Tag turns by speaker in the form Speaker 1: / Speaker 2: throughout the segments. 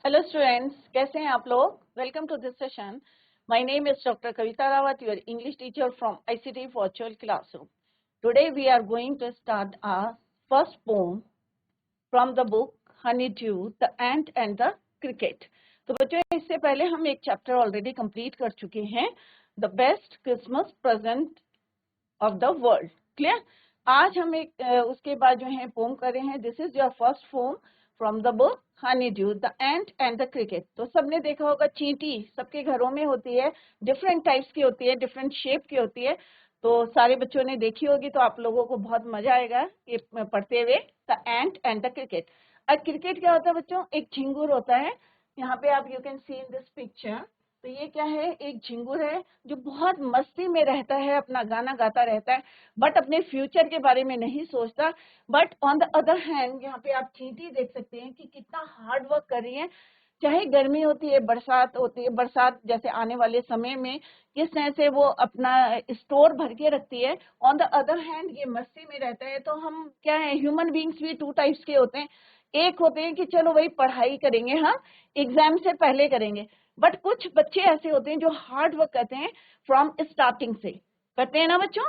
Speaker 1: Hello students, कैसे हैं आप लोग। Welcome to this session. My name is doctor Kavita Rawat, your English teacher from ICT virtual classroom. Today we are going to start our first poem from the book honeydew, the ant and the cricket. तो बच्चों, इससे पहले हम एक chapter already complete कर चुके हैं, the best Christmas present of the world. Clear. आज हम एक उसके बाद जो है पोम कर रहे हैं। This is your first poem from the book honeydew, the ant and the cricket. तो सबने देखा होगा, चींटी सबके घरों में होती है, डिफरेंट टाइप्स की होती है, डिफरेंट शेप की होती है। तो सारे बच्चों ने देखी होगी, तो आप लोगों को बहुत मजा आएगा ये पढ़ते हुए, the ant and the cricket. और क्रिकेट क्या होता है बच्चों? एक झिंगुर होता है। यहाँ पे आप you can see in this picture. तो ये क्या है? एक झिंगुर है जो बहुत मस्ती में रहता है, अपना गाना गाता रहता है, बट अपने फ्यूचर के बारे में नहीं सोचता। But on the other hand यहाँ पे आप चींटी देख सकते हैं कि कितना हार्ड वर्क कर रही है। चाहे गर्मी होती है, बरसात होती है, बरसात जैसे आने वाले समय में किस तरह से वो अपना स्टोर भर के रखती है। ऑन द अदर हैंड ये मस्ती में रहता है। तो हम क्या है, ह्यूमन बींग्स भी टू टाइप्स के होते हैं। एक होते हैं कि चलो वही पढ़ाई करेंगे, हम एग्जाम से पहले करेंगे, बट कुछ बच्चे ऐसे होते हैं जो हार्ड वर्क करते हैं फ्रॉम स्टार्टिंग से। करते हैं ना बच्चों?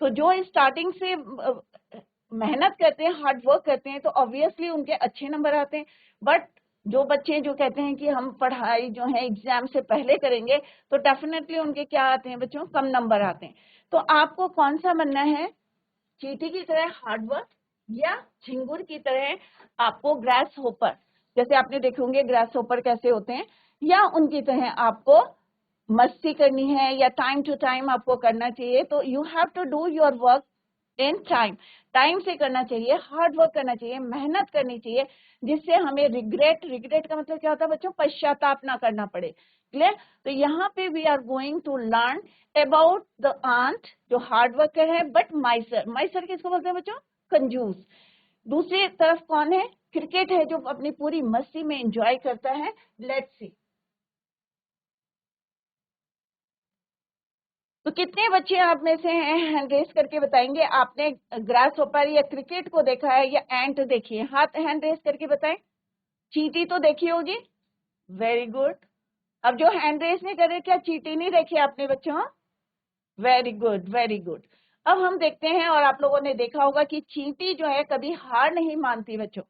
Speaker 1: तो जो स्टार्टिंग से मेहनत करते हैं, हार्ड वर्क करते हैं, तो ऑब्वियसली उनके अच्छे नंबर आते हैं। बट जो बच्चे जो कहते हैं कि हम पढ़ाई जो है एग्जाम से पहले करेंगे, तो डेफिनेटली उनके क्या आते हैं बच्चों? कम नंबर आते हैं। तो आपको कौन सा बनना है? चींटी की तरह हार्ड वर्क, या झिंगुर की तरह आपको ग्रास होपर, जैसे आपने देखे होंगे ग्रास होपर कैसे होते हैं, या उनकी तरह आपको मस्ती करनी है, या टाइम टू टाइम आपको करना चाहिए। तो you have to do your work in time. Time से करना चाहिए, हार्ड वर्क करना चाहिए, मेहनत करनी चाहिए, जिससे हमें रिग्रेट का मतलब क्या होता है बच्चों? पश्चाताप ना करना पड़े। क्लियर? तो यहाँ पे we are going to learn about the ant जो हार्ड वर्कर है, बट माइसर किसको बोलते हैं बच्चों? कंजूस। दूसरी तरफ कौन है? क्रिकेट है, जो अपनी पूरी मस्ती में एंजॉय करता है। Let's see. तो कितने बच्चे आप में से हैं, हैंड रेस करके बताएंगे, आपने ग्रास होपर या क्रिकेट को देखा है या एंट देखी है? हाथ हैंड रेस करके बताएं। चींटी तो देखी होगी, वेरी गुड। अब जो हैंड रेस नहीं करे, क्या चींटी नहीं देखी आपने बच्चों? Very good, very good. अब हम देखते हैं, और आप लोगों ने देखा होगा कि चींटी जो है कभी हार नहीं मानती बच्चों।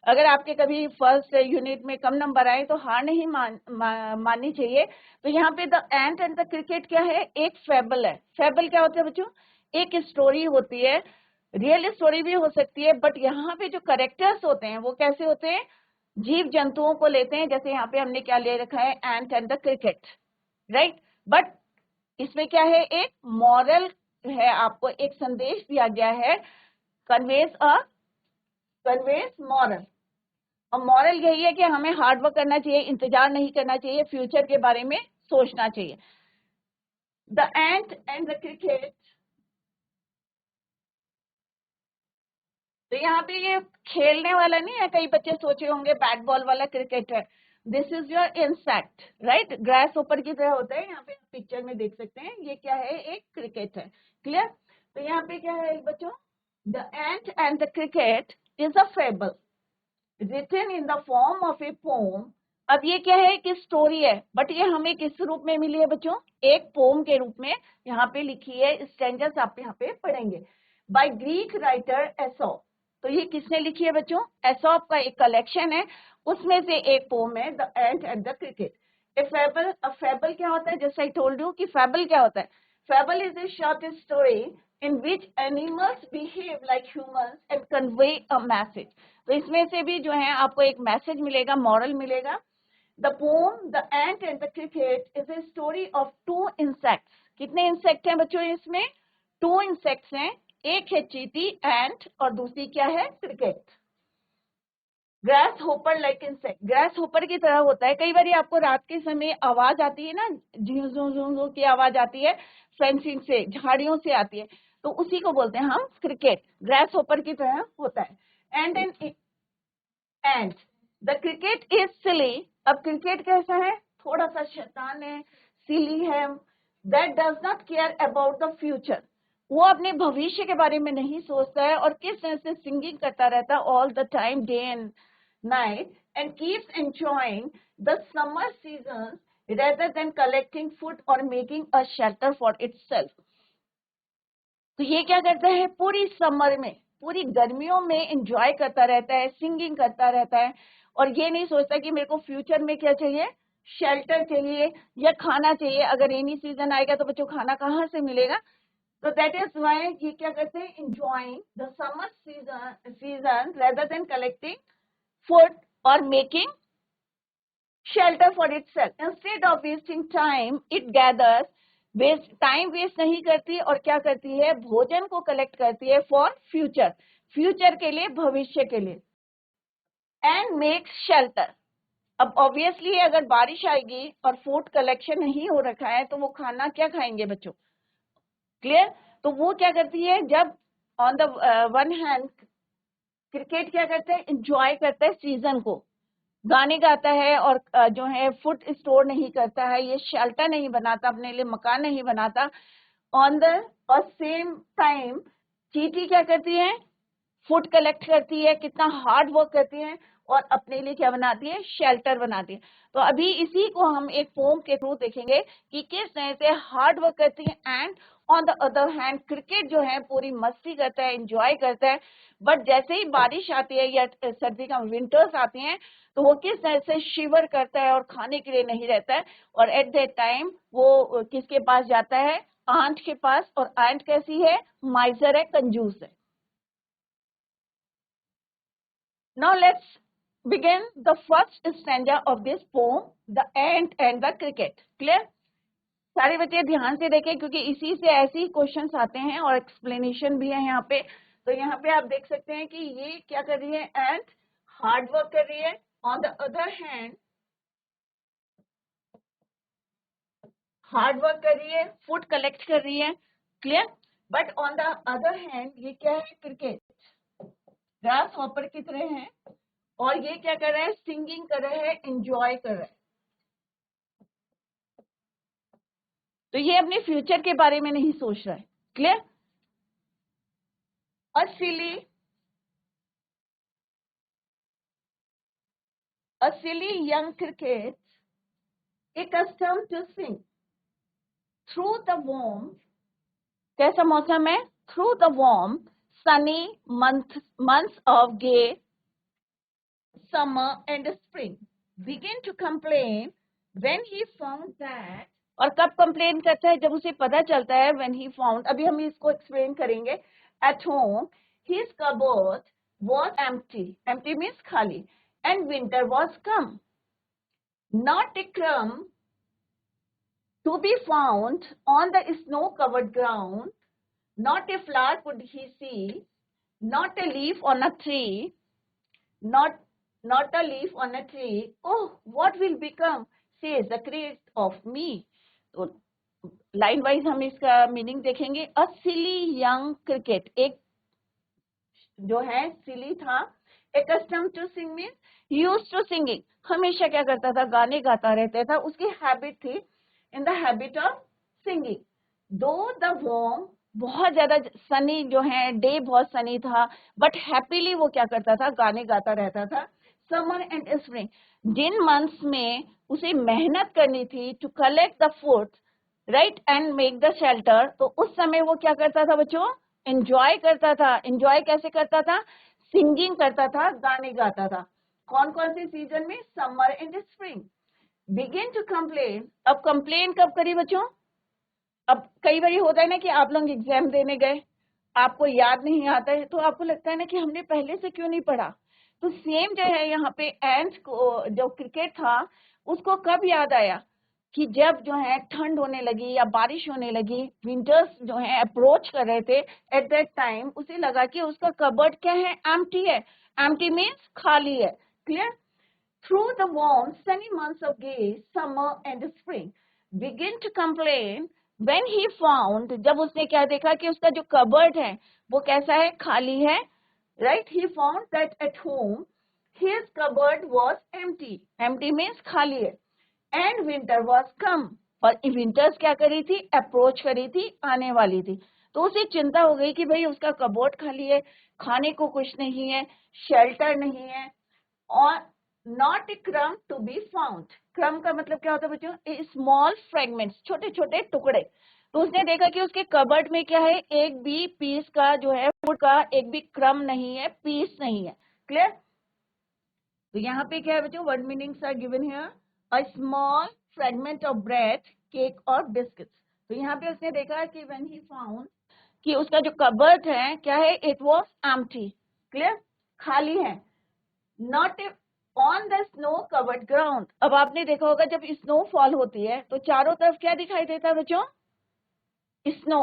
Speaker 1: अगर आपके कभी फर्स्ट यूनिट में कम नंबर आए, तो हार नहीं माननी चाहिए। तो यहाँ पे the ant and the cricket क्या है? एक फेबल है। फेबल क्या होता है बच्चों? एक स्टोरी होती है, रियल स्टोरी भी हो सकती है, बट यहाँ पे जो करेक्टर्स होते हैं वो कैसे होते हैं? जीव जंतुओं को लेते हैं। जैसे यहाँ पे हमने क्या ले रखा है? एंट and the cricket, right. But इसमें क्या है? एक मॉरल है, आपको एक संदेश दिया गया है, कन्वेस मॉरल। और मॉरल यही है कि हमें हार्ड वर्क करना चाहिए, इंतजार नहीं करना चाहिए, फ्यूचर के बारे में सोचना चाहिए। The ant and the cricket. तो यहाँ पे ये खेलने वाला नहीं है, कई बच्चे सोचे होंगे बैट बॉल वाला क्रिकेट है। This is your insect, right. Grass ऊपर की तरह होता है, यहाँ पे पिक्चर में देख सकते हैं। ये क्या है? एक क्रिकेट है। क्लियर? तो यहाँ पे क्या है बच्चों? The ant and the cricket is a fable written in the form of a poem। अब ये क्या है? कि स्टोरी है, बट ये हमें किस रूप में मिली है बच्चों? एक पोम के रूप में यहाँ पे लिखी है। स्टैंजर्स आप यहाँ पे पढ़ेंगे। By Greek writer Aesop. तो ये किसने लिखी है बच्चों? एसॉप का एक कलेक्शन है, उसमें से एक पोम है, the ant and the cricket. A fable, fable क्या होता है? जैसे आई टोल्ड यू कि फेबल क्या होता है? Fable is a short story in which animals behave like humans and convey a message। तो इसमें से भी जो है आपको एक मैसेज मिलेगा, मॉरल मिलेगा। The poem the ant and the cricket is a story of two insects. कितने इंसेक्ट हैं बच्चों इसमें? टू इंसेक्ट्स हैं। एक है चींटी एंट, और दूसरी क्या है? Cricket. Grasshopper like insect, grass hopper की तरह होता है। कई बार आपको रात के समय आवाज आती है ना, झूं झूं झूं की आवाज आती है, फेंसिंग से, झाड़ियों से आती है, तो उसी को बोलते हैं हम क्रिकेट। ग्रास होपर की तरह होता है। एंड द क्रिकेट इज सिली। अब क्रिकेट कैसा है? थोड़ा सा शैतान है, सिली है। That does not care about the future. वो अपने भविष्य के बारे में नहीं सोचता है, और किस तरह से सिंगिंग करता रहता है all the time, day and night and keeps enjoying the summer seasons rather than collecting food or making a shelter for itself. तो ये क्या करता है, पूरी समर में, पूरी गर्मियों में एंजॉय करता रहता है, सिंगिंग करता रहता है, और ये नहीं सोचता कि मेरे को फ्यूचर में क्या चाहिए, शेल्टर चाहिए या खाना चाहिए। अगर रेनी सीजन आएगा तो बच्चों खाना कहाँ से मिलेगा? तो दैट इज व्हाई ये क्या करते हैं, enjoying the summer season rather than collecting food or making shelter for itself. Instead of wasting time, it gathers, time waste नहीं करती और क्या करती है, भोजन को कलेक्ट करती है फॉर फ्यूचर, फ्यूचर के लिए, भविष्य के लिए, एंड मेक्स शेल्टर। अब ऑब्वियसली अगर बारिश आएगी और फूड कलेक्शन नहीं हो रखा है तो वो खाना क्या खाएंगे बच्चों, क्लियर? तो वो क्या करती है, जब on the one hand cricket क्या करते हैं, एंजॉय करता है सीजन को, गाने गाता है और जो है फूड स्टोर नहीं करता है, ये शेल्टर नहीं बनाता, अपने लिए मकान नहीं बनाता। ऑन द सेम टाइम चींटी क्या करती है, फूड कलेक्ट करती है, कितना हार्ड वर्क करती है और अपने लिए क्या बनाती है, शेल्टर बनाती है। तो अभी इसी को हम एक पोम के थ्रू देखेंगे कि किस तरह से हार्ड वर्क करती है and on the other hand cricket जो है पूरी मस्ती करता है, एंजॉय करता है, बट जैसे ही बारिश आती है या सर्दी का विंटर्स आती हैं तो वो किस तरह से शिवर करता है और खाने के लिए नहीं रहता है, और एट दैट टाइम वो किसके पास जाता है, आंट के पास। और आंट कैसी है, माइजर है, कंजूस है। Now let's begin the first stanza of this poem, The Ant and the Cricket. Clear? सारे बच्चे ध्यान से देखें क्योंकि इसी से ऐसे ही क्वेश्चंस आते हैं और एक्सप्लेनेशन भी है यहाँ पे। तो यहाँ पे आप देख सकते हैं कि ये क्या कर रही है, एंट हार्ड वर्क कर रही है, on the other hand hard work कर रही है, फूड कलेक्ट कर रही है, clear? But on the other hand ये क्या है, क्रिकेट, ग्रास हॉपर की तरह है, और ये क्या कर रहा है, सिंगिंग कर रहा है, एंजॉय कर रहा है। तो ये अपने फ्यूचर के बारे में नहीं सोच रहा है, clear? A silly young cricket accustomed to sing through the warm, कैसा मौसम है, through the warm sunny months of gay summer and spring, begin to complain when he found that, और कब कंप्लेन करता है, जब उसे पता चलता है, when he found, अभी हम इसको एक्सप्लेन करेंगे, at home his cupboard was empty, empty means खाली, and winter was come, not a crumb to be found on the snow covered ground, not a flower could he see, not a leaf on a tree, not a leaf on a tree. Oh, what will become, says the cricket of me. तो line wise हम इसका meaning देखेंगे। अ सिली young cricket, एक जो है सिली था, accustomed to sing means used to singing, हमेशा क्या करता था, गाने गाता रहता था, उसकी हैबिट थी, in the habit of singing. दो द वॉर्म, बहुत ज्यादा सनी जो है, डे बहुत सनी था, बट हैप्पीली वो क्या करता था, गाने गाता रहता था। समर एंड स्प्रिंग, जिन मंथ्स में उसे मेहनत करनी थी to collect the food right and make the shelter, तो उस समय वो क्या करता था बच्चों, एंजॉय करता था। एंजॉय कैसे करता था, सिंगिंग करता था, गाने गाता था। कौन कौन से सीजन में, summer and spring. Begin to complain, अब कंप्लेन कब करी बच्चों, अब कई बार होता है ना कि आप लोग एग्जाम देने गए, आपको याद नहीं आता है, तो आपको लगता है ना कि हमने पहले से क्यों नहीं पढ़ा। तो सेम जो है यहाँ पे एंट को, जो क्रिकेट था, उसको कब याद आया कि जब जो है ठंड होने लगी या बारिश होने लगी, विंटर्स जो है अप्रोच कर रहे थे, एट दैट टाइम उसे लगा कि उसका कबर्ड क्या है, एम्प्टी है। एम्प्टी मीन्स खाली है, clear? Through the warm sunny months of gay summer and spring, begin to complain when he found, जब उसने क्या देखा कि उसका जो कबर्ड है वो कैसा है, खाली है, right? He found that at home his cupboard was empty, empty means खाली है, एंड विंटर वॉज कम, और विंटर्स क्या करी थी, अप्रोच करी थी, आने वाली थी। तो उसे चिंता हो गई कि भाई उसका कबोर्ड खाली है, खाने को कुछ नहीं है, शेल्टर नहीं है, और नॉट ए क्रम टू बी फाउंड। क्रम का मतलब क्या होता है बच्चों? ए स्मॉल फ्रेगमेंट्स, छोटे छोटे टुकड़े। तो उसने देखा कि उसके कबर्ड में क्या है, एक भी पीस का जो है फूड का एक भी क्रम नहीं है, पीस नहीं है। क्लियर? तो यहाँ पे क्या है बच्चों? Word meanings are given here, a small fragment of bread, cake और बिस्किट्स। तो यहाँ पे उसने देखा कि व्हेन ही फाउंड कि उसका जो कबर्ड है क्या है, इट वाज एम्प्टी। क्लियर? खाली है। Not on the snow covered ground. अब आपने देखा होगा जब स्नो फॉल होती है तो चारों तरफ क्या दिखाई देता है बच्चों? स्नो।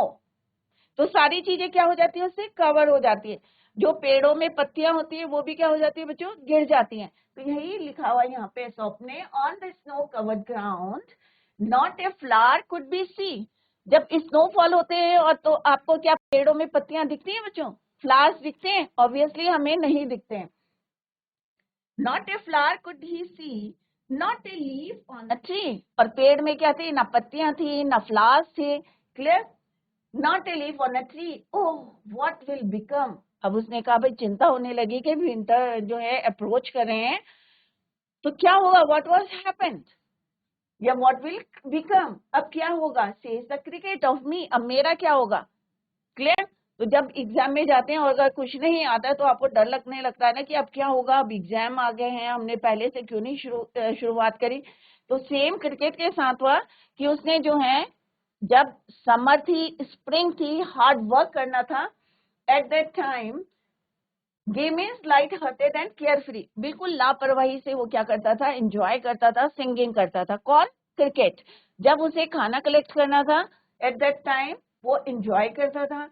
Speaker 1: तो सारी चीजें क्या हो जाती है, उससे कवर हो जाती है। जो पेड़ों में पत्तियां होती है वो भी क्या हो जाती है बच्चों? गिर जाती हैं। तो यही लिखा हुआ यहाँ पे स्वप्ने, on the snow covered ground not a flower could be seen. जब स्नोफॉल होते हैं और तो आपको क्या पेड़ों में पत्तियां दिखती हैं बच्चों? फ्लावर्स दिखते हैं? ऑब्वियसली हमें नहीं दिखते हैं। Not a flower could he see, not a leaf on a tree. और पेड़ में क्या थी? ना पत्तियां थी, ना फ्लावर्स थे। Clear? Not a leaf on a tree, oh what will become. अब उसने कहा भाई चिंता होने लगी कि विंटर जो है अप्रोच कर रहे हैं, तो क्या होगा? व्हाट वाज हैपेंड या व्हाट विल बिकम, अब क्या होगा? Says the cricket of me, अब मेरा क्या होगा? क्लियर? तो जब एग्जाम में जाते हैं और अगर कुछ नहीं आता है तो आपको डर लगने लगता है ना कि अब क्या होगा, अब एग्जाम आ गए हैं, हमने पहले से क्यों नहीं शुरुआत करी। तो सेम क्रिकेट के साथ हुआ कि उसने जो है जब समर थी, स्प्रिंग थी, हार्ड वर्क करना था, at that time game is light hearted and care free. बिल्कुल लापरवाही से वो क्या करता था? एंजॉय करता था, सिंगिंग करता था। कौन? क्रिकेट। जब उसे खाना कलेक्ट करना था एट दैट टाइम वो एंजॉय करता था।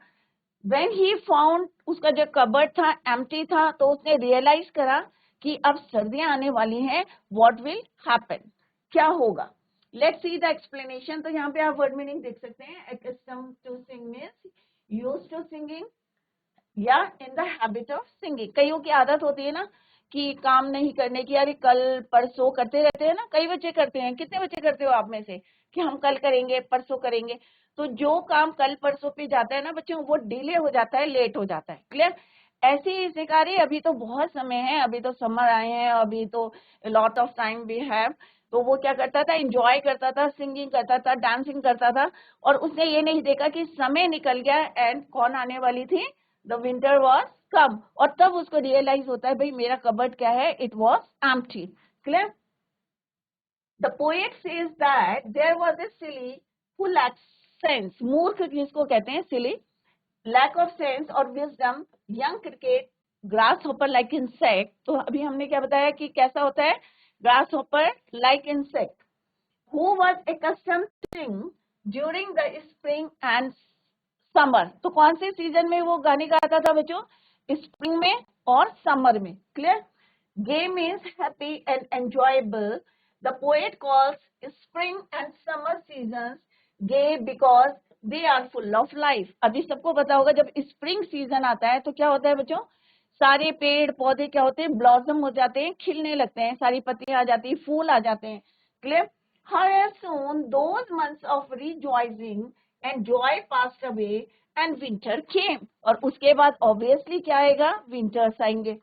Speaker 1: When he found उसका जो कबर्ड था एम्प्टी था, तो उसने रियलाइज करा कि अब सर्दियां आने वाली हैं, व्हाट विल हैपन, क्या होगा। Let's see the explanation. तो यहाँ पे आप वर्ड मीनिंग देख सकते हैं, accustomed to sing means used to singing या in the habit of singing. कईयों की आदत होती है ना कि काम नहीं करने की, यार कल परसों करते रहते हैं ना, कई बच्चे करते हैं। कितने बच्चे करते हो आप में से कि हम कल करेंगे, परसों करेंगे? तो जो काम कल परसों पे जाता है ना बच्चों, वो डिले हो जाता है, लेट हो जाता है। क्लियर? ऐसे ही इसने कहा रही अभी तो बहुत समय है, अभी तो समर आए हैं, अभी तो lot of time we have. तो वो क्या करता था? एंजॉय करता था, सिंगिंग करता था, डांसिंग करता था, और उसने ये नहीं देखा कि समय निकल गया एंड कौन आने वाली थी? द विंटर वॉज कम। और तब उसको रियलाइज होता है भाई मेरा कबर्ड क्या है? It was empty. Clear? The poet says that there was a silly who lacked sense. मूर्ख किसको कहते हैं? सिली। लैक ऑफ सेंस और wisdom, young cricket, grasshopper like insect. तो अभी हमने क्या बताया कि कैसा होता है? Grasshopper like insect. Who was accustomed to sing during the spring and summer. तो कौन से सीजन में वो गाने गाता था बच्चों? स्प्रिंग में और समर में। Clear? Game is happy and enjoyable. The poet calls spring and summer season gay because they are full of life. अभी सबको पता होगा जब स्प्रिंग सीजन आता है तो क्या होता है बच्चों? सारे पेड़ पौधे क्या होते हैं? ब्लॉसम हो जाते हैं, खिलने लगते हैं, सारी पत्तियां आ जाती हैं, फूल आ जाते हैं। Clear? However, soon those months of rejoicing and joy passed away and winter came। और उसके बाद obviously क्या आएगा? Winters आएंगे।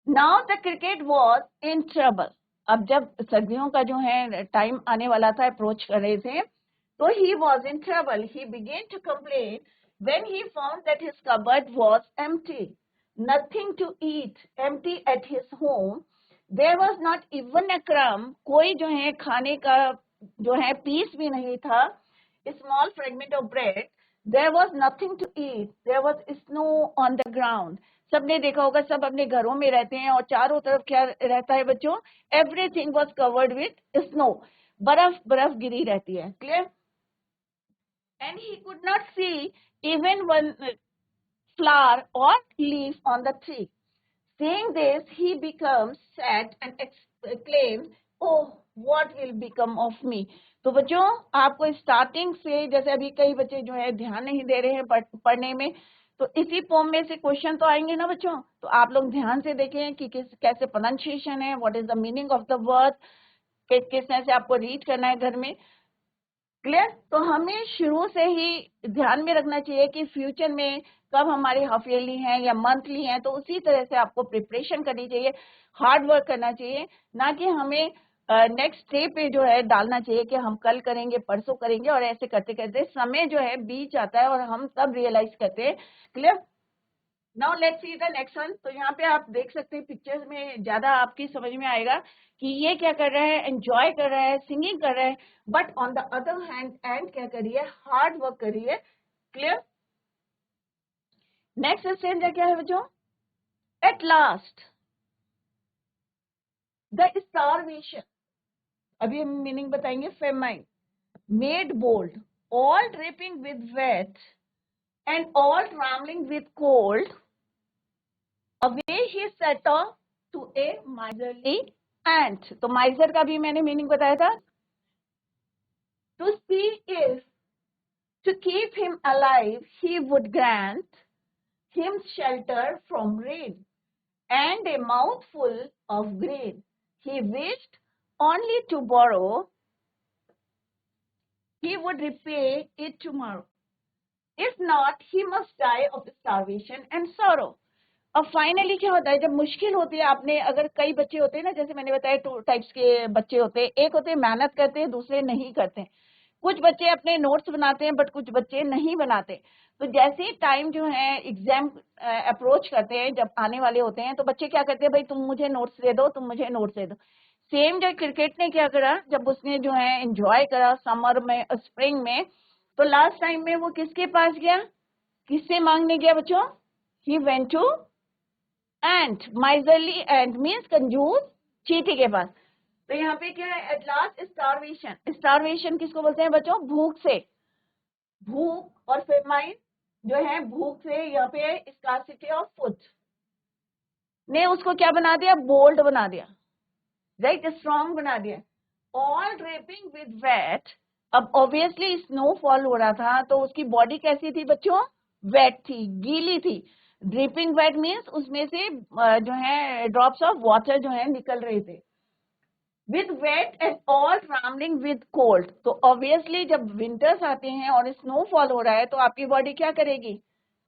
Speaker 1: Now the cricket was in trouble। अब जब सर्दियों का जो है टाइम आने वाला था, अप्रोच कर रहे थे, तो he was in trouble। He began to complain when he found that his cupboard was empty, nothing to eat, empty at his home। There was not even a crumb। कोई जो है खाने का जो है पीस भी नहीं था। Small fragment of bread। There was nothing to eat। There was snow on the ground। सबने देखा होगा, सब अपने घरों में रहते हैं और चारों तरफ क्या रहता है बच्चों? Everything was covered with snow। बर्फ बर्फ गिरी रहती है। Clear? And he could not see even one flower or leaf on the tree। Seeing this, he becomes sad and exclaims, "Oh, what will become of me?" तो बच्चों आपको starting से, जैसे अभी कई बच्चे जो है ध्यान नहीं दे रहे हैं पढ़ने में, तो इसी पोम में से क्वेश्चन तो आएंगे ना बच्चों। तो आप लोग ध्यान से देखें कि कैसे प्रोनाउंसिएशन है, what is the meaning of the word, किस तरह से आपको रीड करना है घर में। क्लियर? तो हमें शुरू से ही ध्यान में रखना चाहिए कि फ्यूचर में कब हमारे हाफ ईयरली हैं या मंथली हैं, तो उसी तरह से आपको प्रिपरेशन करनी चाहिए, हार्ड वर्क करना चाहिए, ना कि हमें नेक्स्ट डे पे जो है डालना चाहिए कि हम कल करेंगे, परसों करेंगे, और ऐसे करते करते समय जो है बीत जाता है और हम तब रियलाइज करते हैं। Clear? Now let's see the next one. तो यहाँ पे आप देख सकते हैं पिक्चर्स में ज्यादा आपकी समझ में आएगा कि ये क्या कर रहा है, एंजॉय कर रहा है, सिंगिंग कर रहा है, but on the other hand क्या कर रही है, हार्ड वर्क कर रही है। क्लियर? नेक्स्ट स्टेंजा क्या है बच्चों? एट लास्ट द स्टारवेशन, अभी हम मीनिंग बताएंगे। Famine made bold, all dripping with wet and all trembling with cold, away he set off to a miserly ant. तो miser का भी मैंने मीनिंग बताया था, to see if to keep him alive he would grant him shelter from rain and a mouthful of grain. He wished only to borrow, he would repay it tomorrow. If not, he must die of starvation and sorrow. अब finally क्या होता है, जब मुश्किल होती है, आपने अगर कई बच्चे होते हैं ना, जैसे मैंने बताया 2 टाइप्स के बच्चे होते हैं, एक होते हैं मेहनत करते हैं, दूसरे नहीं करते हैं। कुछ बच्चे अपने नोट्स बनाते हैं बट कुछ बच्चे नहीं बनाते। तो जैसे ही टाइम जो है एग्जाम अप्रोच करते हैं, जब आने वाले होते हैं, तो बच्चे क्या करते हैं, भाई तुम मुझे नोट्स दे दो, तुम मुझे नोट्स दे दो। सेम जो क्रिकेट ने क्या करा, जब उसने जो है एंजॉय करा समर में, स्प्रिंग में, तो लास्ट टाइम में वो किसके पास गया, किससे मांगने गया बच्चों? He went to ant, miserly ant means कंजूस, चींटी के पास। तो यहाँ पे क्या है, एट लास्ट स्टारवेशन। स्टारवेशन किसको बोलते हैं बच्चों? भूख से, भूख और फेमाइन जो है भूख से, यहाँ पे स्कार्सिटी ऑफ फूड ने उसको क्या बना दिया, बोल्ड बना दिया, राइट, स्ट्रॉन्ग बना दिया। ऑल ड्रेपिंग विद वेट, अब ऑब्वियसली स्नोफॉल हो रहा था, तो उसकी बॉडी कैसी थी बच्चों? वेट थी, गीली थी। ड्रिपिंग वेट मीन्स उसमें से जो है ड्रॉप्स ऑफ वाटर जो है निकल रहे थे। With weight and all travelling with cold, तो ऑब्वियसली जब विंटर्स आते हैं और स्नोफॉल हो रहा है, तो आपकी बॉडी क्या करेगी?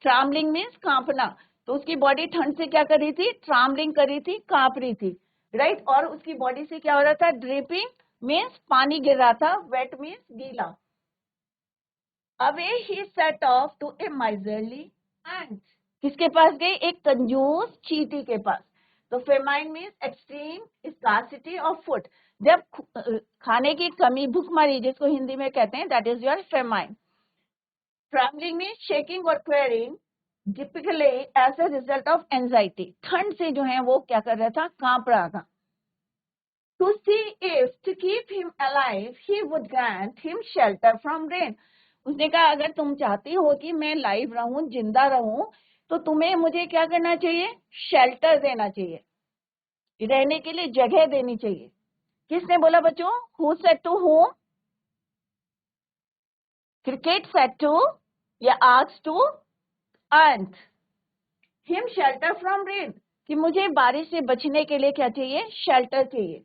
Speaker 1: ट्रैवलिंग मीन्स कांपना। तो उसकी बॉडी ठंड से क्या कर रही थी? ट्रैवलिंग कर रही थी, कांप रही थी, राइट। और उसकी बॉडी से क्या हो रहा था? ड्रिपिंग मीन्स पानी गिर रहा था, वेट मीन्स गीला। Away he set off to a miserly ant, किसके पास गए? एक कंजूस चींटी के पास। तो famine means extreme scarcity of food, जब खाने की कमी, भूखमरी जिसको हिंदी में कहते हैं, that is your famine. Trembling means shaking और quivering, typically as a result of anxiety, ठंड से जो है वो क्या कर रहा था? कांप रहा था। To see if to keep him alive he would grant him shelter from rain, उसने कहा अगर तुम चाहती हो कि मैं लाइव रहूं, जिंदा रहूं, तो तुम्हें मुझे क्या करना चाहिए? शेल्टर देना चाहिए, रहने के लिए जगह देनी चाहिए। किसने बोला बच्चों? Who said to whom? Cricket said to या asked to ant him shelter from rain, कि मुझे बारिश से बचने के लिए क्या चाहिए? शेल्टर चाहिए।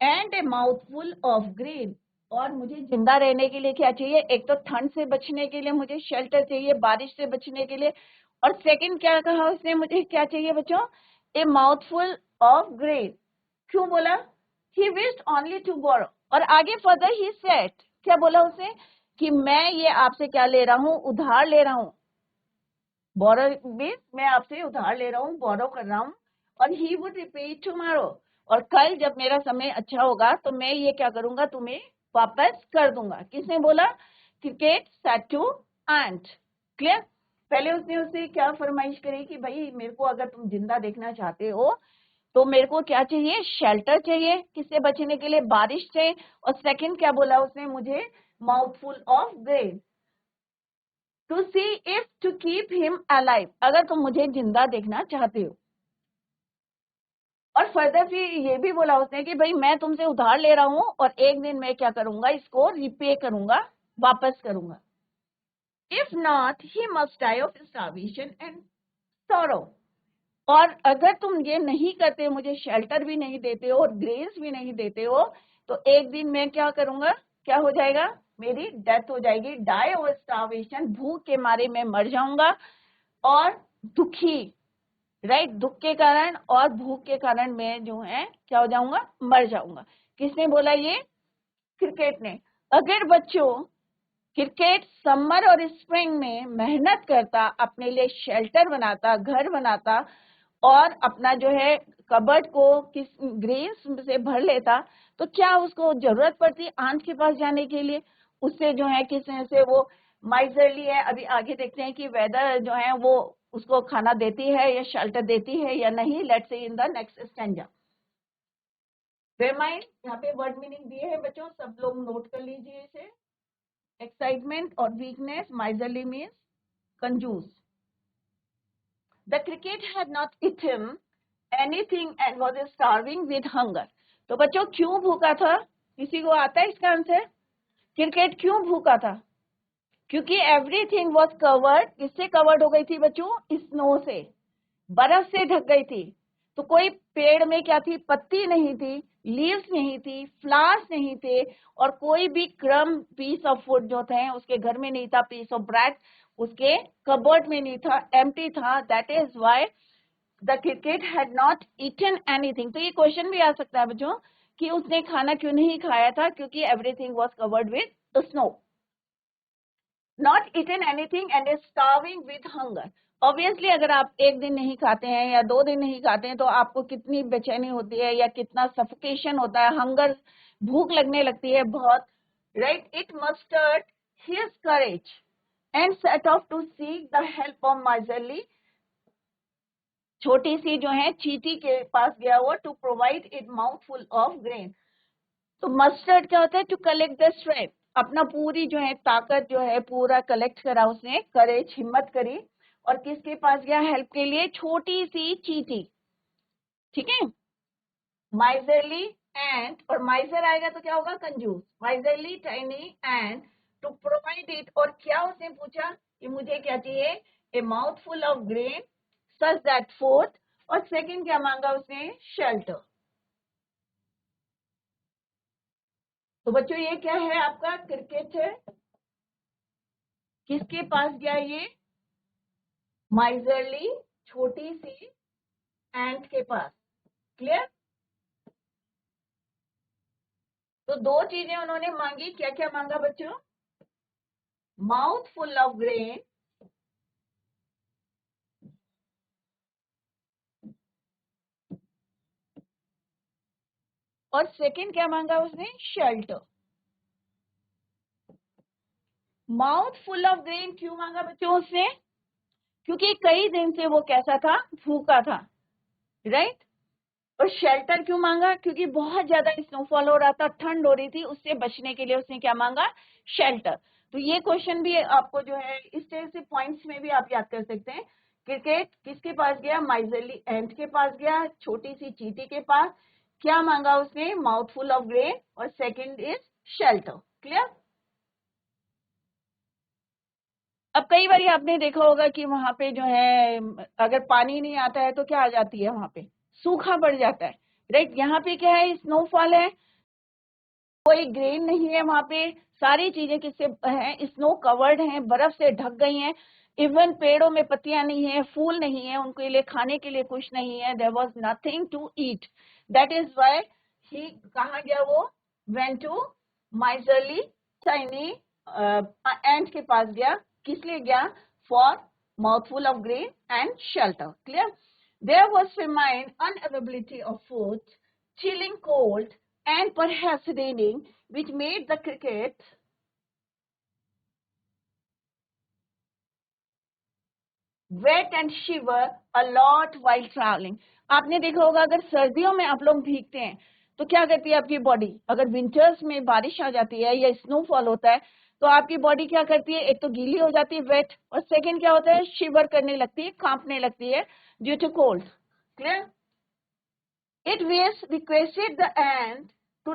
Speaker 1: And A mouthful of grain, और मुझे जिंदा रहने के लिए क्या चाहिए? एक तो ठंड से बचने के लिए मुझे शेल्टर चाहिए, बारिश से बचने के लिए, और सेकंड क्या कहा उसने? मुझे क्या चाहिए बच्चों? A mouthful of grain. क्यों बोला? He wished only to borrow, और आगे फर्दर ही सेड, क्या बोला उसने? कि मैं ये आपसे क्या ले रहा हूं? उधार ले रहा हूं। बोरो मीन्स मैं आपसे उधार ले रहा हूं, बोरो कर रहा हूं, और ही वुड रिपे टुमारो, और कल जब मेरा समय अच्छा होगा तो मैं ये क्या करूंगा? तुम्हें वापस कर दूंगा। किसने बोला? Cricket said to ant. Clear? पहले उसने क्या फरमाइश करी कि भाई मेरे को अगर तुम जिंदा देखना चाहते हो तो मेरे को क्या चाहिए? शेल्टर चाहिए। किससे बचने के लिए? बारिश से। और सेकंड क्या बोला उसने? मुझे mouthful of grain to see if to keep him alive, अगर तुम मुझे जिंदा देखना चाहते हो। और फर्दर फिर ये भी बोला उसने कि भाई मैं तुमसे उधार ले रहा हूं और एक दिन मैं क्या करूंगा? इसको रिपे करूंगा, वापस करूंगा। If not he must die of starvation and sorrow, और अगर तुम ये नहीं करते, मुझे शेल्टर भी नहीं देते हो और ग्रेन्स भी नहीं देते हो, तो एक दिन मैं क्या करूंगा? क्या हो जाएगा? मेरी डेथ हो जाएगी, डाई ऑफ स्टार्वेशन, भूख के मारे मैं मर जाऊंगा, और दुखी, राइट, दुख के कारण और भूख के कारण मैं जो है क्या हो जाऊंगा, मर जाऊंगा। किसने बोला ये? क्रिकेट ने। अगर बच्चों क्रिकेट समर और स्प्रिंग में मेहनत करता, अपने लिए शेल्टर बनाता, घर बनाता और अपना जो है कबर्ड को किस ग्रेन्स से भर लेता, तो क्या उसको जरूरत पड़ती आंट के पास जाने के लिए? उससे जो है किस तरह से वो माइजरली है। अभी आगे देखते हैं कि वेदर जो है वो उसको खाना देती है या शेल्टर देती है या नहीं। Let's see in the next stanza. Remind, यहाँ पे वर्ड मीनिंग दिए हैं बच्चों, सब लोग नोट कर लीजिए इसे। एक्साइटमेंट और वीकनेस, माइजरली मीन्स कंजूस। The cricket had not eaten anything and was starving with hunger. तो बच्चों क्यों भूखा था? किसी को आता है इसका आंसर? क्रिकेट क्यों भूखा था? क्योंकि एवरीथिंग वॉज कवर्ड। किससे कवर्ड हो गई थी बच्चों? स्नो से, बर्फ से ढक गई थी। तो कोई पेड़ में क्या थी? पत्ती नहीं थी, लीव्स नहीं थी, फ्लावर्स नहीं थे, और कोई भी क्रम पीस ऑफ फूड जो थे उसके घर में नहीं था, पीस ऑफ ब्रेड उसके कबर्ड में नहीं था, एम्प्टी था। That is why the cricket had not eaten anything. तो ये क्वेश्चन भी आ सकता है बच्चों कि उसने खाना क्यों नहीं खाया था? क्योंकि everything was covered with the snow. Not eaten anything and starving with hunger. Obviously अगर आप एक दिन नहीं खाते हैं या 2 दिन नहीं खाते हैं तो आपको कितनी बेचैनी होती है या कितना सफोकेशन होता है, हंगर, भूख लगने लगती है बहुत, right. It mustered his courage and set off to seek the help of miserly. छोटी सी जो है चींटी के पास गया वो, to provide it mouthful of grain. तो मस्टर्ड क्या होता है? To collect the strength. अपना पूरी जो है ताकत जो है पूरा कलेक्ट करा उसने, करेज, हिम्मत करी, और किसके पास गया हेल्प के लिए? छोटी सी चींटी, ठीक है। माइजरली एंड, और माइजर आएगा तो क्या होगा? कंजूस। Miserly tiny and to provide it, और क्या उसने पूछा कि मुझे क्या चाहिए? A mouthful of grain such that fourth, और सेकंड क्या मांगा उसने? शेल्टर। तो बच्चों ये क्या है? आपका क्रिकेट है। किसके पास गया ये? माइजरली, छोटी सी एंट के पास। क्लियर? तो 2 चीजें उन्होंने मांगी। क्या क्या मांगा बच्चों? माउथ फुल ऑफ ग्रेन और सेकंड क्या मांगा उसने? Shelter. Mouth full of grain क्यों मांगा बच्चों उसने? क्योंकि कई दिन से वो कैसा था? भूखा था, राइट। और शेल्टर क्यों मांगा? क्योंकि बहुत ज्यादा स्नोफॉल हो रहा था, ठंड हो रही थी, उससे बचने के लिए उसने क्या मांगा? शेल्टर। तो ये क्वेश्चन भी आपको जो है इस तरह से पॉइंट्स में भी आप याद कर सकते हैं। क्रिकेट किसके पास गया? माइजरली एंट के पास गया, छोटी सी चींटी के पास। क्या मांगा उसने? माउथफुल ऑफ ग्रेन, और सेकंड इज शेल्टर। क्लियर? अब कई बार आपने देखा होगा कि वहां पे जो है अगर पानी नहीं आता है तो क्या आ जाती है? वहां पे सूखा पड़ जाता है, राइट। यहाँ पे क्या है? स्नोफॉल है, कोई ग्रेन नहीं है वहां पे, सारी चीजें किससे हैं? स्नो कवर्ड हैं, बर्फ से ढक गई हैं। इवन पेड़ों में पत्तियां नहीं है, फूल नहीं है, उनके लिए खाने के लिए कुछ नहीं है। There was nothing to eat. That is why he कहाँ गया? वो went to miserly tiny ant के पास गया। किस लिए गया? For mouthful of grain and shelter. Clear? There was famine, unavailability of food, chilling cold, and perhaps raining, which made the cricket wet and shiver a lot while traveling. आपने देखा होगा अगर सर्दियों में आप लोग भीगते हैं तो क्या करती है आपकी बॉडी? अगर विंटर्स में बारिश आ जाती है या स्नोफॉल होता है तो आपकी बॉडी क्या करती है? एक तो गीली हो जाती है, वेट, और सेकंड क्या होता है? शिवर करने लगती है, कांपने लगती है due to cold. Clear? It was requested the ant to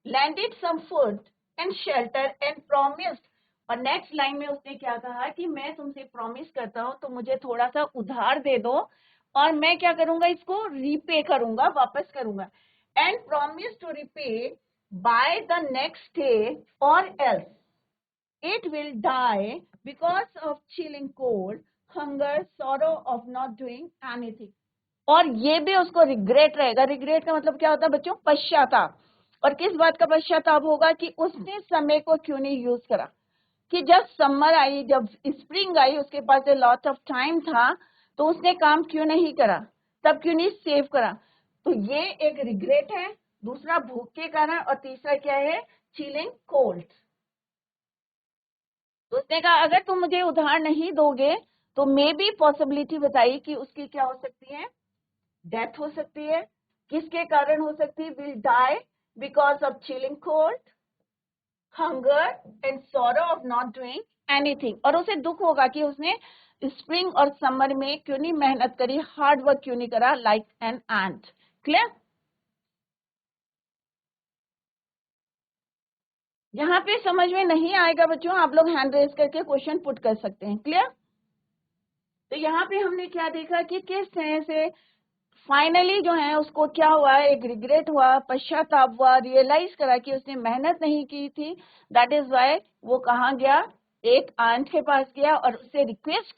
Speaker 1: lended some food and shelter and promised. और नेक्स्ट लाइन में उसने क्या कहा कि मैं तुमसे प्रॉमिस करता हूं तो मुझे थोड़ा सा उधार दे दो और मैं क्या करूंगा? इसको रीपे करूंगा, वापस करूंगा। And promise to repay by the next day और else it will die because of chilling cold. Hunger, sorrow of not doing anything. और ये भी उसको रिग्रेट रहेगा। रिग्रेट का मतलब क्या होता है बच्चों? पश्चाताप। और किस बात का पश्चाताप होगा? कि उसने समय को क्यों नहीं यूज करा, कि जब समर आई, जब स्प्रिंग आई, उसके पास लॉट ऑफ टाइम था, तो उसने काम क्यों नहीं करा, तब क्यों नहीं सेव करा। तो ये एक रिग्रेट है, दूसरा भूख के कारण, और तीसरा क्या है? Chilling cold. तो उसने कहा अगर तुम मुझे उधार नहीं दोगे तो मे बी पॉसिबिलिटी बताई कि उसकी क्या हो सकती है? डेथ हो सकती है। किसके कारण हो सकती है? Will die because of chilling cold, hunger and sorrow of not doing anything. और उसे दुख होगा कि उसने स्प्रिंग और समर में क्यों नहीं मेहनत करी, हार्ड वर्क क्यों नहीं करा, लाइक एन एंट। क्लियर? यहाँ पे समझ में नहीं आएगा बच्चों, आप लोग हैंड रेज करके क्वेश्चन पुट कर सकते हैं। क्लियर? तो यहाँ पे हमने क्या देखा कि किस तरह से फाइनली जो है उसको क्या हुआ, एक रिग्रेट हुआ, पश्चाताप हुआ, रियलाइज करा कि उसने मेहनत नहीं की थी। दैट इज वाई वो कहाँ गया? एक आंट के पास गया और उससे रिक्वेस्ट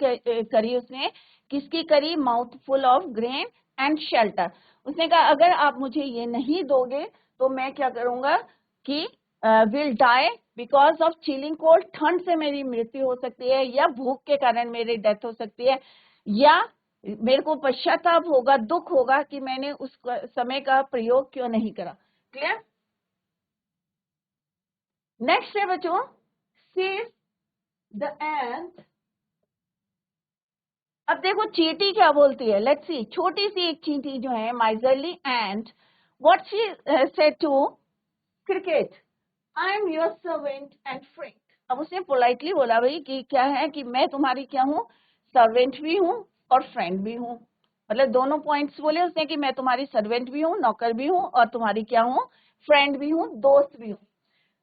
Speaker 1: करी उसने। किसकी करी? Mouth full of grain and shelter. उसने कहा अगर आप मुझे ये नहीं दोगे तो मैं क्या करूंगा कि will die because of chilling cold, ठंड से मेरी मृत्यु हो सकती है, या भूख के कारण मेरी डेथ हो सकती है, या मेरे को पश्चाताप होगा, दुख होगा कि मैंने उस समय का प्रयोग क्यों नहीं करा। क्लियर? नेक्स्ट है बच्चों, सीज द एंड। अब देखो चींटी क्या बोलती है, लेट्स सी। छोटी सी एक चींटी जो है, miserly ant, what she said to cricket, I am your servant and friend. अब उसने पोलाइटली बोला भाई कि क्या है कि मैं तुम्हारी क्या हूँ? सर्वेंट भी हूँ और फ्रेंड भी हूँ। मतलब दोनों पॉइंट्स बोले उसने कि मैं तुम्हारी सर्वेंट भी हूँ, नौकर भी हूँ, और तुम्हारी क्या हूँ? फ्रेंड भी हूँ, दोस्त भी हूँ।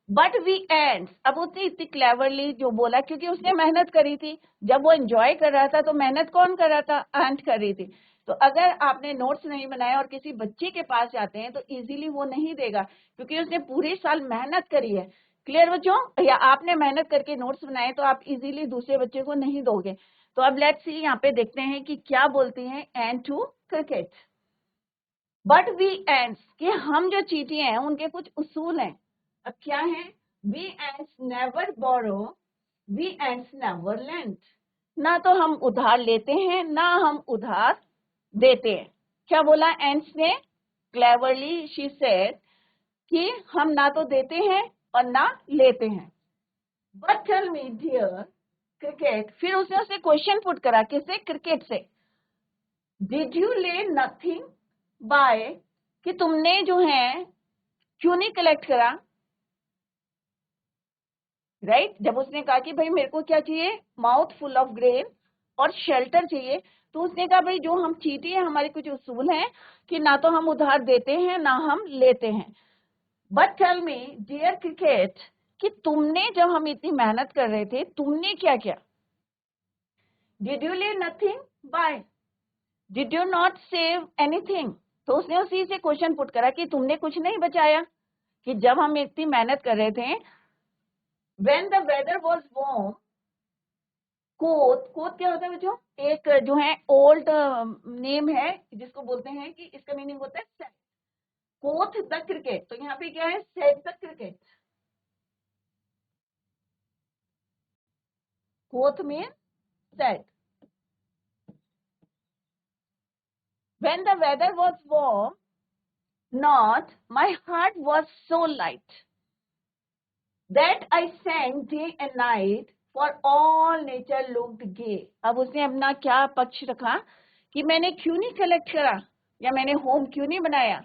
Speaker 1: बट वी एंड्स, अब उसने इतनी क्लेवरली जो बोला, क्योंकि उसने मेहनत करी थी। जब वो एंजॉय कर रहा था तो मेहनत कौन कर रहा था? एंट कर रही थी। तो अगर आपने नोट्स नहीं बनाया और किसी बच्चे के पास जाते हैं तो इजीली वो नहीं देगा, क्योंकि उसने पूरे साल मेहनत करी है। क्लियर बच्चों? या आपने मेहनत करके नोट्स बनाए तो आप इजीली दूसरे बच्चे को नहीं दोगे। तो अब लेट्स सी, यहाँ पे देखते हैं कि क्या बोलती हैं and to cricket. But we ants, कि हम जो चींटी हैं उनके कुछ उसूल हैं। अब क्या है? We ants never borrow, we ants never lend. ना तो हम उधार लेते हैं, ना हम उधार देते हैं। क्या बोला एंड्स ने? क्लेवरली शी सेड कि हम ना तो देते हैं और ना लेते हैं। But tell me dear cricket, फिर उसने उसे क्वेश्चन पुट करा, किससे? क्रिकेट से। Did you lay nothing by, कि तुमने जो है क्यों नहीं कलेक्ट करा? राइट? जब उसने कहा कि भाई मेरे को क्या चाहिए? माउथ फुल ऑफ ग्रेन और शेल्टर चाहिए। तो उसने कहा भाई जो हम चींटी हैं, हमारे कुछ उसूल हैं कि ना तो हम उधार देते हैं ना हम लेते हैं। But tell me dear cricket, कि तुमने जब हम इतनी मेहनत कर रहे थे तुमने क्या किया? Did you lay nothing by, did you not save anything? तो उसने उसी से क्वेश्चन पुट करा कि तुमने कुछ नहीं बचाया, कि जब हम इतनी मेहनत कर रहे थे। When the weather was warm, कोत, कोत क्या होता है बच्चों? एक जो है ओल्ड नेम है जिसको बोलते हैं कि इसका मीनिंग होता है सेट। कोथ द क्रिकेट, तो यहाँ पे क्या है? Set the cricket. कोथ में set. When the weather was warm, not my heart was so light that I sang day and night, for all nature looked gay। अब उसने अपना क्या पक्ष रखा कि मैंने क्यों नहीं कलेक्ट करा, या मैंने होम क्यों नहीं बनाया।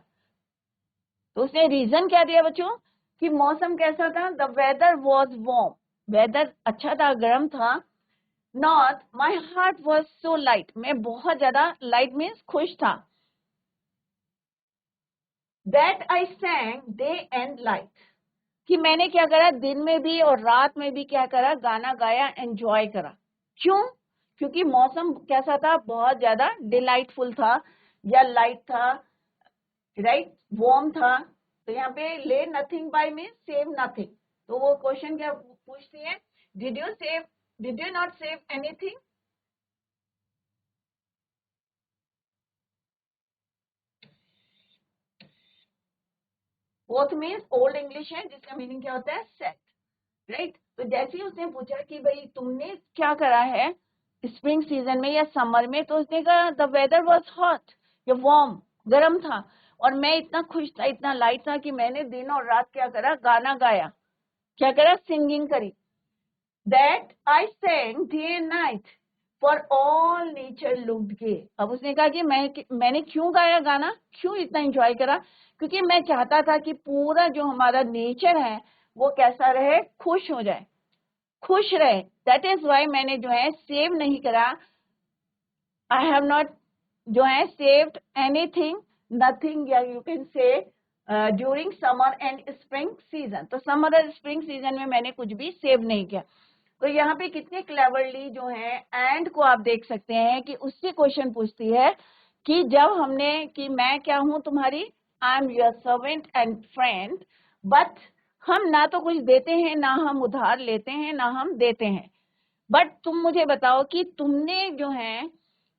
Speaker 1: तो उसने रीजन क्या दिया बच्चों? कि मौसम कैसा था? The weather was warm, weather अच्छा था, गर्म था। Not my heart was so light, मैं बहुत ज्यादा, लाइट मीन्स खुश था। That I sang day and light, कि मैंने क्या करा? दिन में भी और रात में भी क्या करा? गाना गाया, एंजॉय करा। क्यों? क्योंकि मौसम कैसा था? बहुत ज्यादा डिलाइटफुल था, या लाइट था, राइट, वार्म था। तो यहाँ पे ले नथिंग बाय में सेव नथिंग। तो वो क्वेश्चन क्या पूछती है? Did you not save anything? Both means old English है जिसका मीनिंग क्या होता है सेट, राइट। तो जैसे ही उसने पूछा कि भाई तुमने क्या करा है स्प्रिंग सीजन में या समर में, तो उसने कहा द वेदर वॉज हॉट या वार्म, गर्म था, और मैं इतना खुश था, इतना लाइट था कि मैंने दिन और रात क्या करा, गाना गाया, क्या करा, सिंगिंग करी। That I sang day and night for all nature looked gay. अब उसने कहा कि मैंने क्यों गाया गाना, क्यों इतना एंजॉय करा, क्योंकि मैं चाहता था कि पूरा जो हमारा नेचर है वो कैसा रहे, खुश हो जाए, खुश रहे। दैट इज वाई मैंने जो है सेव नहीं करा, आई हैव नॉट जो है सेव्ड एनीथिंग, नथिंग, या you can say during summer and spring season. तो समर और स्प्रिंग सीजन में मैंने कुछ भी सेव नहीं किया। तो यहाँ पे कितने क्लेवरली जो है एंड को आप देख सकते हैं कि उससे क्वेश्चन पूछती है कि जब हमने कि मैं क्या हूं तुम्हारी, आई am your servant and friend, but हम ना तो कुछ देते हैं, ना हम उधार लेते हैं, ना हम देते हैं, बट तुम मुझे बताओ कि तुमने जो है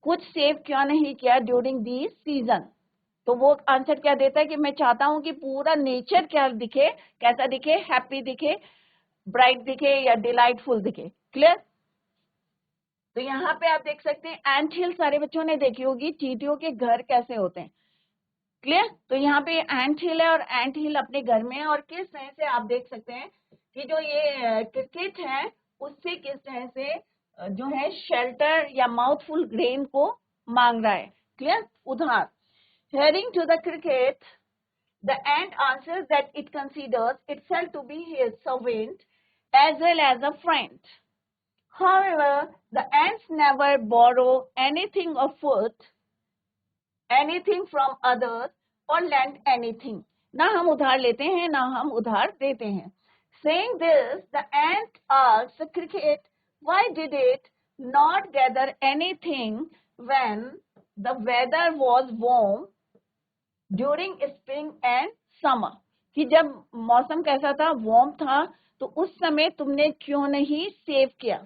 Speaker 1: कुछ सेव क्यों नहीं किया ड्यूरिंग दी सीजन। तो वो आंसर क्या देता है कि मैं चाहता हूं कि पूरा नेचर क्या दिखे, कैसा दिखे, हैप्पी दिखे, ब्राइट दिखे या डिलाइटफुल दिखे। क्लियर। तो यहाँ पे आप देख सकते हैं एंट हिल सारे बच्चों ने देखी होगी, चींटियों के घर कैसे होते हैं। क्लियर। तो यहाँ पे एंट हिल है और एंट हिल अपने घर में है, और किस तरह से आप देख सकते हैं कि जो ये क्रिकेट है उससे किस तरह से जो है शेल्टर या माउथफुल ग्रेन को मांग रहा है। क्लियर, उधार। Hearing to the cricket, the ant answers that it considers itself to be his servant as well as a friend. However, the ants never borrow anything of food, anything from others, or lend anything. ना हम उधार लेते हैं, ना हम उधार देते हैं. Saying this, the ant asks the cricket, why did it not gather anything when the weather was warm during spring and summer, कि जब मौसम कैसा था, वार्म था, तो उस समय तुमने क्यों नहीं सेव किया।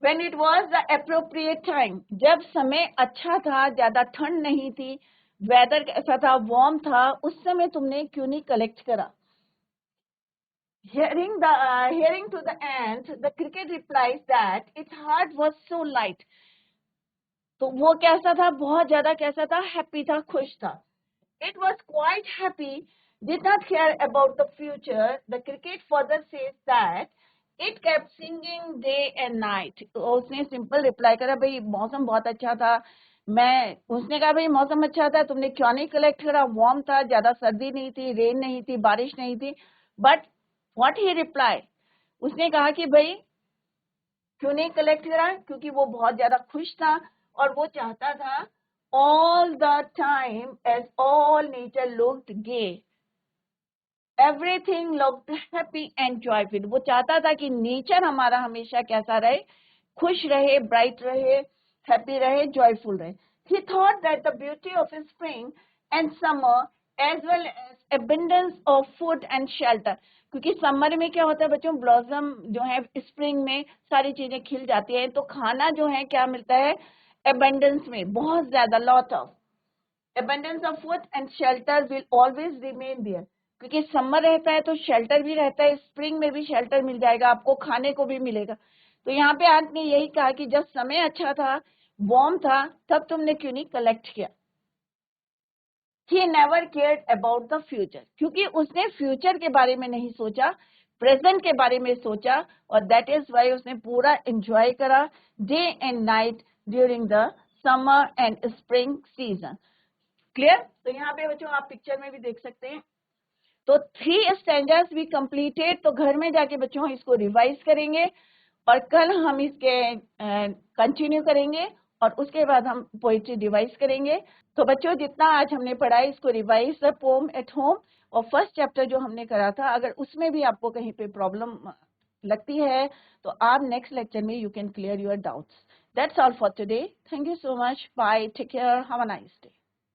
Speaker 1: When it was the appropriate time, जब समय अच्छा था, ज्यादा ठंड नहीं थी, वेदर कैसा था, वार्म था, उस समय तुमने क्यों नहीं कलेक्ट करा। Hearing to the ant, the cricket replies that its heart was so light. तो वो कैसा था, बहुत ज्यादा कैसा था, हैप्पी था, खुश था। It was quite happy, did not care about the future. The cricket further says that it kept singing day and night. तो उसने सिंपल रिप्लाई करा, भाई मौसम बहुत अच्छा था, उसने कहा भाई मौसम अच्छा था, तुमने क्यों नहीं कलेक्ट करा, वार्म था, ज्यादा सर्दी नहीं थी, रेन नहीं थी, बारिश नहीं थी। बट व्हाट ही रिप्लाई, उसने कहा कि भाई क्यों नहीं कलेक्ट करा, क्योंकि वो बहुत ज्यादा खुश था और वो चाहता था all the time as all nature looked gay, everything looked happy and joyful. वो चाहता था कि नेचर हमारा हमेशा कैसा रहे, खुश रहे, ब्राइट रहे, हैप्पी रहे, जॉयफुल रहे. He thought that the beauty of spring and summer as well as abundance of food and shelter, क्योंकि समर में क्या होता है बच्चों, ब्लॉसम जो है, स्प्रिंग में सारी चीजें खिल जाती हैं, तो खाना जो है क्या मिलता है, abundance में, बहुत ज्यादा, lot of abundance of food and shelter will always remain there. क्योंकि समर रहता है तो शेल्टर भी रहता है, स्प्रिंग में भी शेल्टर मिल जाएगा आपको, खाने को भी मिलेगा. तो यहाँ पे आंट ने यही कहा कि जब समय अच्छा था, वार्म था, तब तुमने क्यों नहीं कलेक्ट किया. He never cared about the future, क्योंकि उसने फ्यूचर के बारे में नहीं सोचा, प्रेजेंट के बारे में सोचा, और दैट इज वाई उसने पूरा एंजॉय करा day and night during the summer and spring season. Clear. तो यहाँ पे बच्चों आप पिक्चर में भी देख सकते हैं. तो 3 स्टैंजास भी कंप्लीटेड. तो घर में जाके बच्चों इसको रिवाइज करेंगे और कल हम इसके कंटिन्यू करेंगे और उसके बाद हम पोइट्री रिवाइज करेंगे. तो बच्चों जितना आज हमने पढ़ा है इसको revise the pome at home. और फर्स्ट चैप्टर जो हमने करा था, अगर उसमें भी आपको कहीं पे प्रॉब्लम लगती है तो आप नेक्स्ट लेक्चर में you can clear your doubts. That's all for today. Thank you so much. Bye. Take care. Have a nice day.